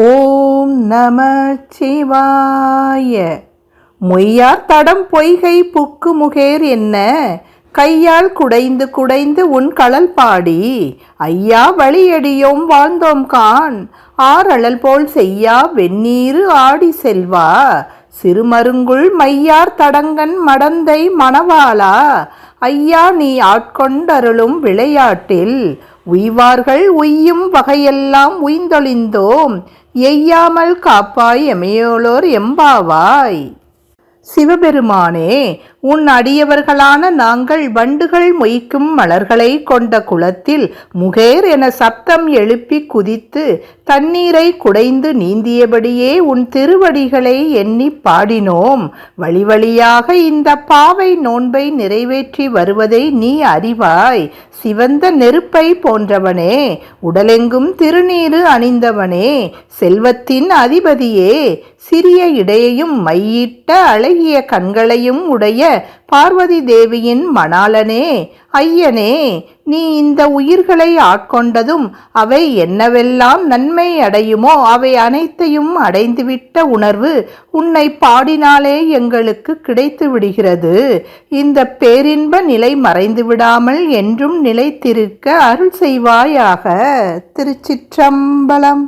ஓம் நம சிவாய. மொய்யார் தடம் பொய்கை புக்கு முகேர் என்ன கையால் குடைந்து குடைந்து உன் களல் பாடி ஐயா வழியடியோம் வாழ்ந்தோம் கான் ஆரழல் போல் செய்யா வெந்நீரு ஆடி செல்வா சிறுமருங்குள் மையார் தடங்கன் மடந்தை மணவாளா ஐயா நீ ஆட்கொண்டருளும் விளையாட்டில் உய்வார்கள் உய்யும் வகையெல்லாம் உய்ந்தொழிந்தோம் எய்யாமல் காப்பாய் எமையோலோர் எம்பாவாய். சிவபெருமானே, உன் அடியவர்களான நாங்கள் வண்டுகள் மொய்க்கும் மலர்களை கொண்ட குளத்தில் முகேர் என சப்தம் எழுப்பி குதித்து தண்ணீரை குடைந்து நீந்தியபடியே உன் திருவடிகளை எண்ணி பாடினோம். வழி வழியாக இந்த பாவை நோன்பை நிறைவேற்றி வருவதை நீ அறிவாய். சிவந்த நெருப்பை போன்றவனே, உடலெங்கும் திருநீறு அணிந்தவனே, செல்வத்தின் அதிபதியே, சிறிய இடையையும் மையிட்ட அழகிய கண்களையும் உடைய பார்வதி தேவியின் மணாளனே, ஐயனே, நீ இந்த உயிர்களை ஆட்கொண்டதும் அவை என்னவெல்லாம் நன்மை அடையுமோ அவை அனைத்தையும் அடைந்துவிட்ட உணர்வு உன்னை பாடினாலே எங்களுக்கு கிடைத்து விடுகிறது. இந்த பேரின்ப நிலை மறைந்து விடாமல் என்றும் நிலைத்திருக்க அருள் செய்வாயாக. திருச்சிற்றம்பலம்.